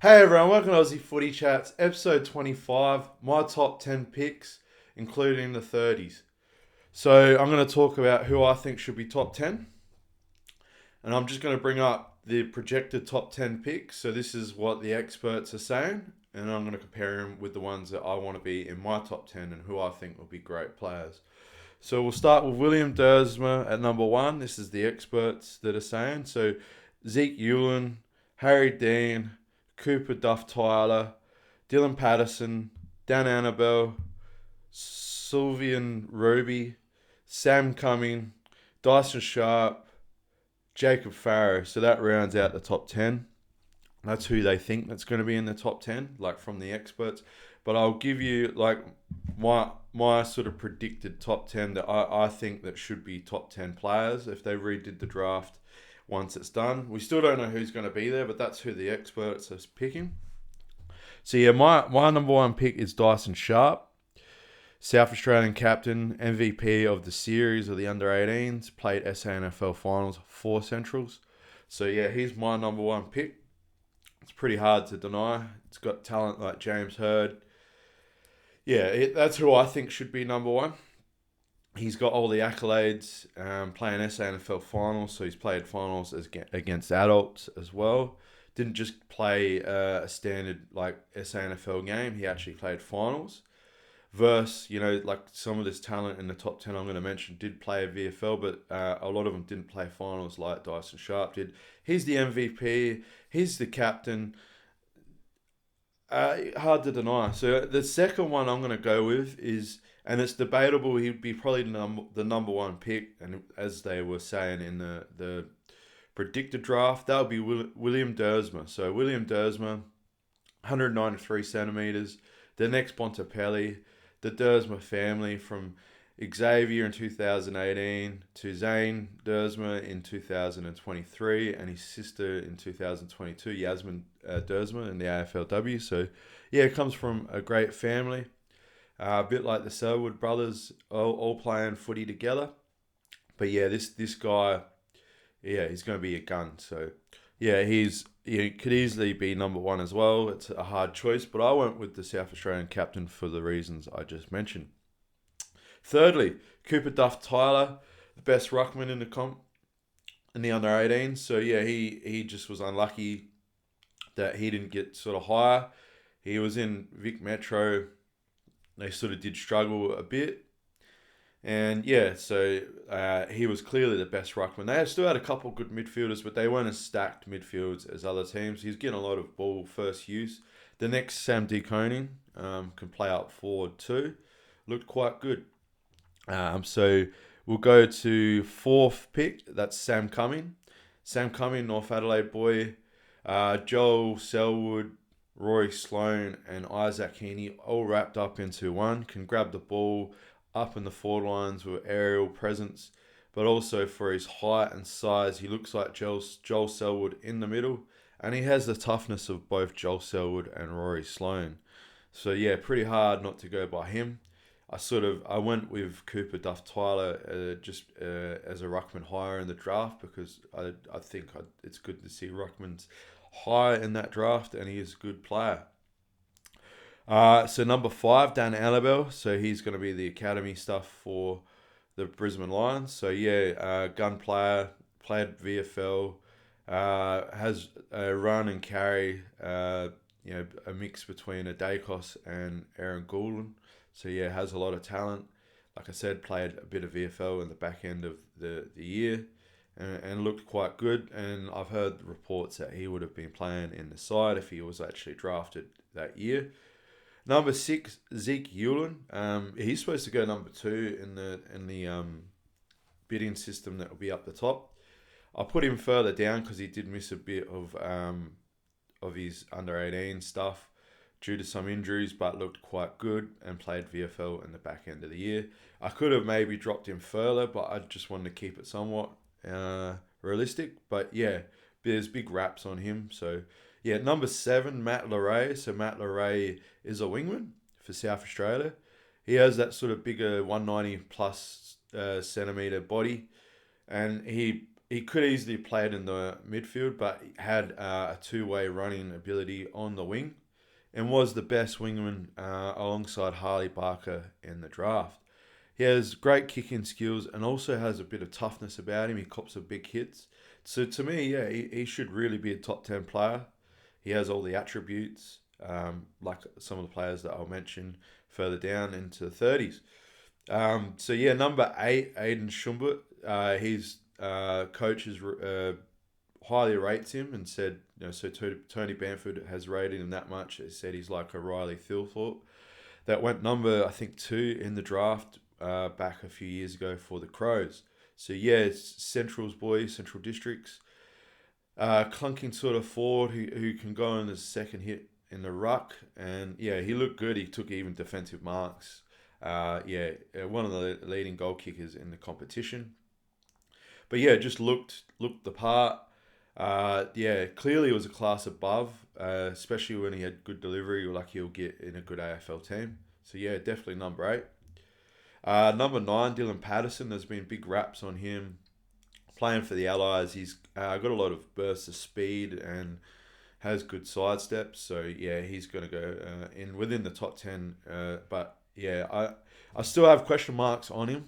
Hey everyone, welcome to Aussie Footy Chats, episode 25, my top 10 picks, including the 30s. So I'm going to talk about who I think should be top 10, and I'm just going to bring up the projected top 10 picks. So this is what the experts are saying, and I'm going to compare them with the ones that I want to be in my top 10 and who I think will be great players. So we'll start with William Dersma at number one. This is the experts that are saying. So Zeke Ewan, Harry Dean, Cooper Duff Tyler, Dylan Patterson, Dan Annabelle, Sylvian Roby, Sam Cumming, Dyson Sharp, Jacob Farrow. So that rounds out the top 10. That's who they think that's going to be in the top 10, like from the experts. But I'll give you like my sort of predicted top 10 that I think that should be top 10 players if they redid the draft once it's done. We still don't know who's going to be there, but that's who the experts are picking. So yeah, my number one pick is Dyson Sharp, South Australian captain, MVP of the series of the under-18s, played SANFL finals, 4 Centrals. So yeah, he's my number one pick. It's pretty hard to deny. It's got talent like James Hird. Yeah, that's who I think should be number one. He's got all the accolades, playing SANFL finals, so he's played finals against adults as well. Didn't just play a standard like SANFL game, he actually played finals. Versus, like some of this talent in the top 10 I'm going to mention did play a VFL, but a lot of them didn't play finals like Dyson Sharp did. He's the MVP, he's the captain. Hard to deny. So the second one I'm going to go with is, and it's debatable, he'd be probably the number one pick, and as they were saying in the predicted draft, that would be William Dersma. So William Dersma, 193 centimetres. The next Bontempelli, the Dersma family from Xavier in 2018 to Zane Dersma in 2023 and his sister in 2022, Yasmin Dersma in the AFLW. So yeah, it comes from a great family. A bit like the Selwood brothers, all playing footy together. But yeah, this guy, yeah, he's going to be a gun. So yeah, he could easily be number one as well. It's a hard choice, but I went with the South Australian captain for the reasons I just mentioned. Thirdly, Cooper Duff Tyler, the best ruckman in the comp in the under-18s. So yeah, he just was unlucky that he didn't get sort of higher. He was in Vic Metro. They sort of did struggle a bit. And yeah, so he was clearly the best ruckman. They still had a couple good midfielders, but they weren't as stacked midfields as other teams. He's getting a lot of ball first use. The next, Sam D. Koning, can play up forward too. Looked quite good. So we'll go to fourth pick. That's Sam Cumming. Sam Cumming, North Adelaide boy. Joel Selwood, Rory Sloane, and Isaac Heaney all wrapped up into one. Can grab the ball up in the forward lines with aerial presence, but also for his height and size, he looks like Joel Selwood in the middle, and he has the toughness of both Joel Selwood and Rory Sloane. So yeah, pretty hard not to go by him. I went with Cooper Duff Tyler as a ruckman higher in the draft because I think it's good to see ruckmans high in that draft, and he is a good player. So number 5, Dan Annabelle. So he's going to be the academy stuff for the Brisbane Lions. So yeah, gun player, played VFL, has a run and carry, a mix between a Dacos and Aaron Goulden. So yeah, has a lot of talent. Like I said, played a bit of VFL in the back end of the year and looked quite good. And I've heard reports that he would have been playing in the side if he was actually drafted that year. Number 6, Zeke Ewan. He's supposed to go number 2 in the bidding system that will be up the top. I put him further down because he did miss a bit of his under-18 stuff due to some injuries, but looked quite good and played VFL in the back end of the year. I could have maybe dropped him further, but I just wanted to keep it somewhat realistic. But yeah, there's big raps on him. So yeah, number 7, Matt Leray. So Matt Leray is a wingman for South Australia. He has that sort of bigger 190 plus centimetre body, and he he could easily played in the midfield, but he had a two-way running ability on the wing, and was the best wingman alongside Harley Barker in the draft. He has great kicking skills and also has a bit of toughness about him. He cops some big hits. So to me, yeah, he should really be a top 10 player. He has all the attributes, like some of the players that I'll mention further down into the 30s. So yeah, number 8, Aiden Shumbert. His coaches highly rates him and said, so Tony Bamford has rated him that much. He said he's like a Riley Thilthorpe. That went number, I think, 2 in the draft back a few years ago for the Crows. So yeah, it's Central's boys, Central Districts. Clunking sort of forward who can go in as second hit in the ruck. And yeah, he looked good. He took even defensive marks. One of the leading goal kickers in the competition. But yeah, just looked the part. Clearly it was a class above, especially when he had good delivery, like he'll get in a good AFL team. So yeah, definitely number 8. Number 9, Dylan Patterson. There's been big raps on him playing for the Allies. He's got a lot of bursts of speed and has good sidesteps. So yeah, he's going to go in within the top 10. But yeah, I still have question marks on him.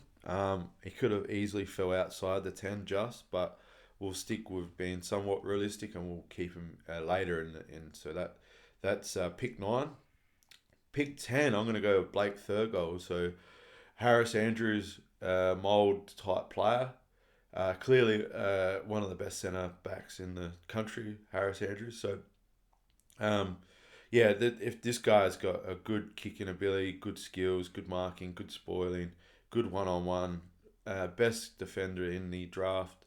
He could have easily fell outside the 10 but we'll stick with being somewhat realistic and we'll keep him later in. So that's pick 9. Pick 10, I'm going to go with Blake Thurgold. So Harris Andrews, mould type player. Clearly one of the best centre backs in the country, Harris Andrews. So if this guy's got a good kicking ability, good skills, good marking, good spoiling, good one-on-one, best defender in the draft.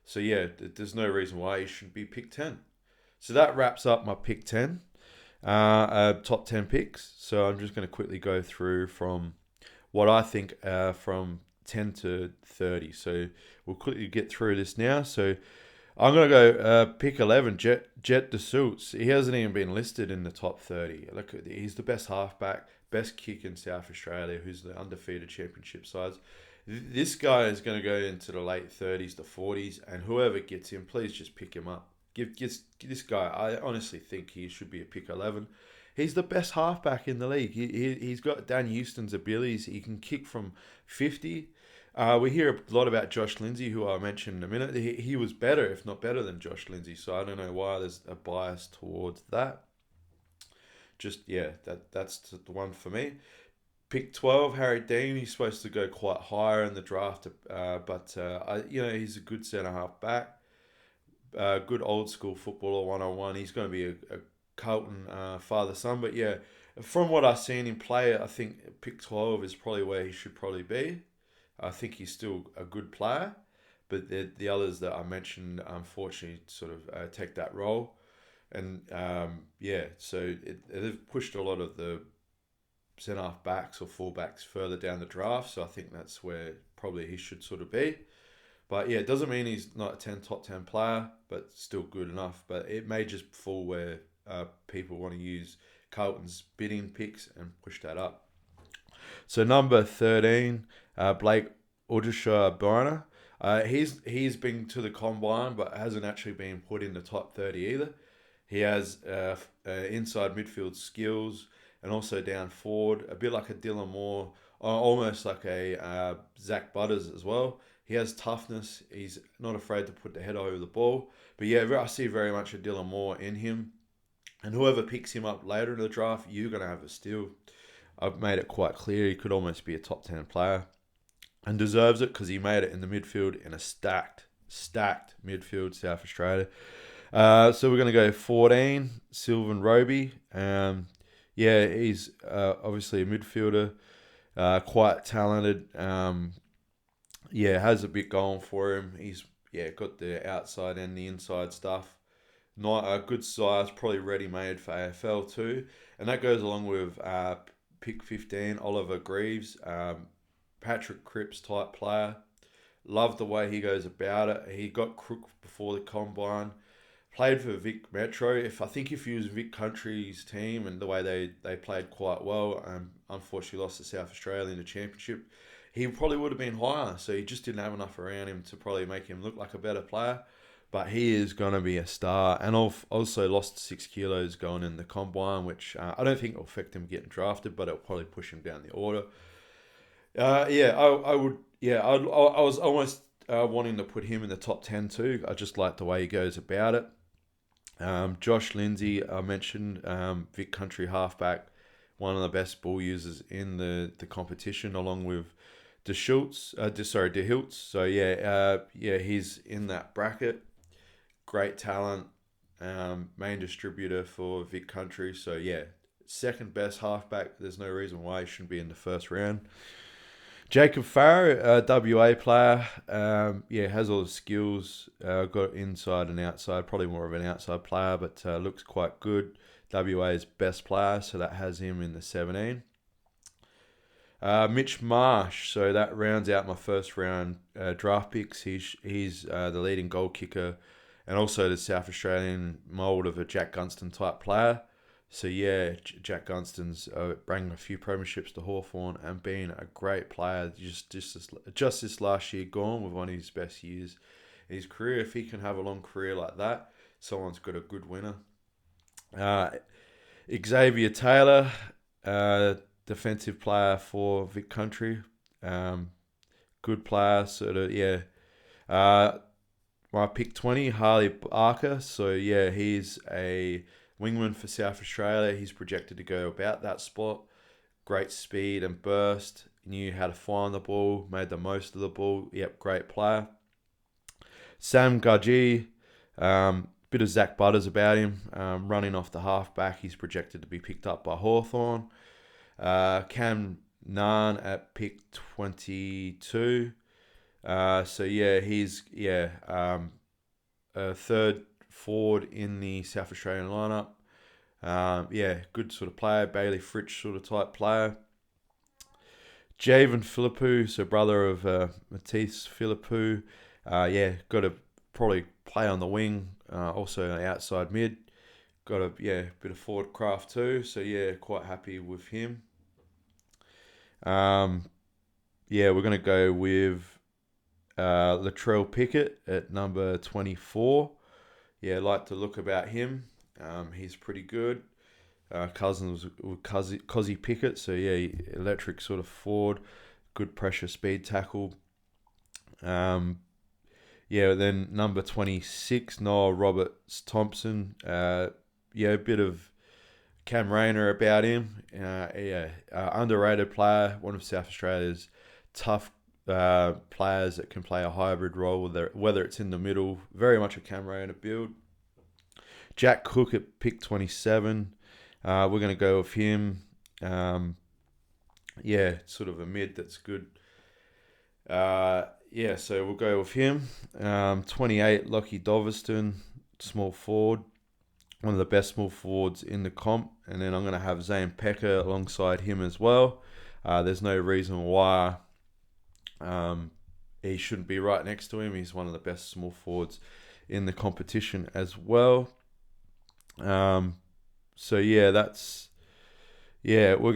So yeah, there's no reason why he shouldn't be pick 10. So that wraps up my pick 10, top 10 picks. So I'm just going to quickly go through from what I think from 10 to 30. So we'll quickly get through this now. So I'm going to go pick 11, Jet de Soutes. He hasn't even been listed in the top 30. Look, he's the best halfback, best kick in South Australia, who's the undefeated championship sides. This guy is going to go into the late 30s to 40s, and whoever gets him, please just pick him up. Give this guy, I honestly think he should be a pick 11. He's the best halfback in the league. He's got Dan Houston's abilities. He can kick from 50. We hear a lot about Josh Lindsay, who I mentioned in a minute. He was better, if not better than Josh Lindsay. So I don't know why there's a bias towards that. Just, yeah, that's the one for me. Pick 12, Harry Dean. He's supposed to go quite higher in the draft, but he's a good centre half back. Good old school footballer, one-on-one. He's going to be a Carlton father-son. But yeah, from what I've seen him play, I think pick 12 is probably where he should probably be. I think he's still a good player, but the others that I mentioned, unfortunately, sort of take that role. And so they've pushed a lot of the centre-half backs or full-backs further down the draft, so I think that's where probably he should sort of be. But yeah, it doesn't mean he's not a top 10 player, but still good enough. But it may just fall where people want to use Carlton's bidding picks and push that up. So number 13, Blake Odisha-Byrne. He's been to the combine, but hasn't actually been put in the top 30 either. He has inside midfield skills and also down forward, a bit like a Dylan Moore, almost like a Zach Butters as well. He has toughness. He's not afraid to put the head over the ball. But yeah, I see very much a Dylan Moore in him. And whoever picks him up later in the draft, you're going to have a steal. I've made it quite clear he could almost be a top 10 player. And deserves it because he made it in the midfield in a stacked midfield, South Australia. So we're going to go 14, Sylvan Roby. He's obviously a midfielder, quite talented. Has a bit going for him. He's got the outside and the inside stuff. Not a good size, probably ready-made for AFL too. And that goes along with pick 15, Oliver Greaves, Patrick Cripps type player. Love the way he goes about it. He got crook before the combine. Played for Vic Metro. I think if he was Vic Country's team and the way they played quite well, unfortunately lost to South Australia in the championship, he probably would have been higher. So he just didn't have enough around him to probably make him look like a better player. But he is going to be a star. And I've also lost 6 kilos going in the combine, which I don't think will affect him getting drafted, but it'll probably push him down the order. I would. Yeah, I was almost wanting to put him in the top 10 too. I just like the way he goes about it. Josh Lindsay, I mentioned, Vic Country halfback, one of the best ball users in the competition, along with De Hiltz. So he's in that bracket. Great talent, main distributor for Vic Country. So yeah, second best halfback. There's no reason why he shouldn't be in the first round. Jacob Farrow, WA player, has all the skills, got inside and outside, probably more of an outside player, but looks quite good. WA's best player, so that has him in the 17. Mitch Marsh, so that rounds out my first round draft picks. He's the leading goal kicker and also the South Australian mould of a Jack Gunston type player. So yeah, Jack Gunston's bringing a few premierships to Hawthorn and being a great player. Just this last year gone with one of his best years in his career. If he can have a long career like that, someone's got a good winner. Xavier Taylor, defensive player for Vic Country, good player. Sort of my pick 20, Harley Barker. So yeah, he's a wingman for South Australia. He's projected to go about that spot. Great speed and burst. Knew how to find the ball. Made the most of the ball. Yep, great player. Sam Gaji. Bit of Zach Butters about him. Running off the halfback. He's projected to be picked up by Hawthorn. Cam Naan at pick 22. He's a third forward in the South Australian lineup. Good sort of player, Bailey Fritsch sort of type player. Javen Philippou, so brother of Matisse Philippou. Got to probably play on the wing, also an outside mid. Got a bit of forward craft too, so quite happy with him. We're gonna go with Latrell Pickett at number 24. Like to look about him. He's pretty good. Cousins with Cozzy Pickett, so electric sort of forward, good pressure speed tackle. Then number 26, Noah Roberts Thompson. A bit of Cam Rayner about him. Underrated player, one of South Australia's tough players that can play a hybrid role, whether it's in the middle, very much a Cam Rayner build. Jack Cook at pick 27. We're going to go with him. Sort of a mid that's good. So we'll go with him. 28, Lockie Doverston, small forward. One of the best small forwards in the comp. And then I'm going to have Zane Pecker alongside him as well. There's no reason why he shouldn't be right next to him. He's one of the best small forwards in the competition as well. We're going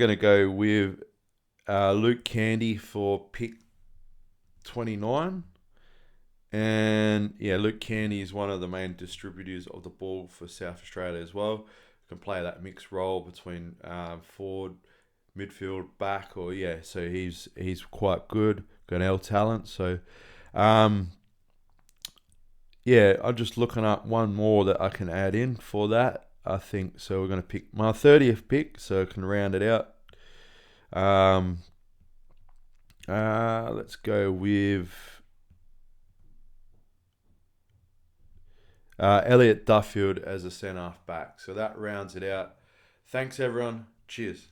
to go with Luke Candy for pick 29. And Luke Candy is one of the main distributors of the ball for South Australia as well. Can play that mixed role between forward, midfield, back, so he's quite good. Got L talent. So I'm just looking up one more that I can add in for that, I think. So we're going to pick my 30th pick, so I can round it out. Let's go with Elliot Duffield as a centre-half back. So that rounds it out. Thanks, everyone. Cheers.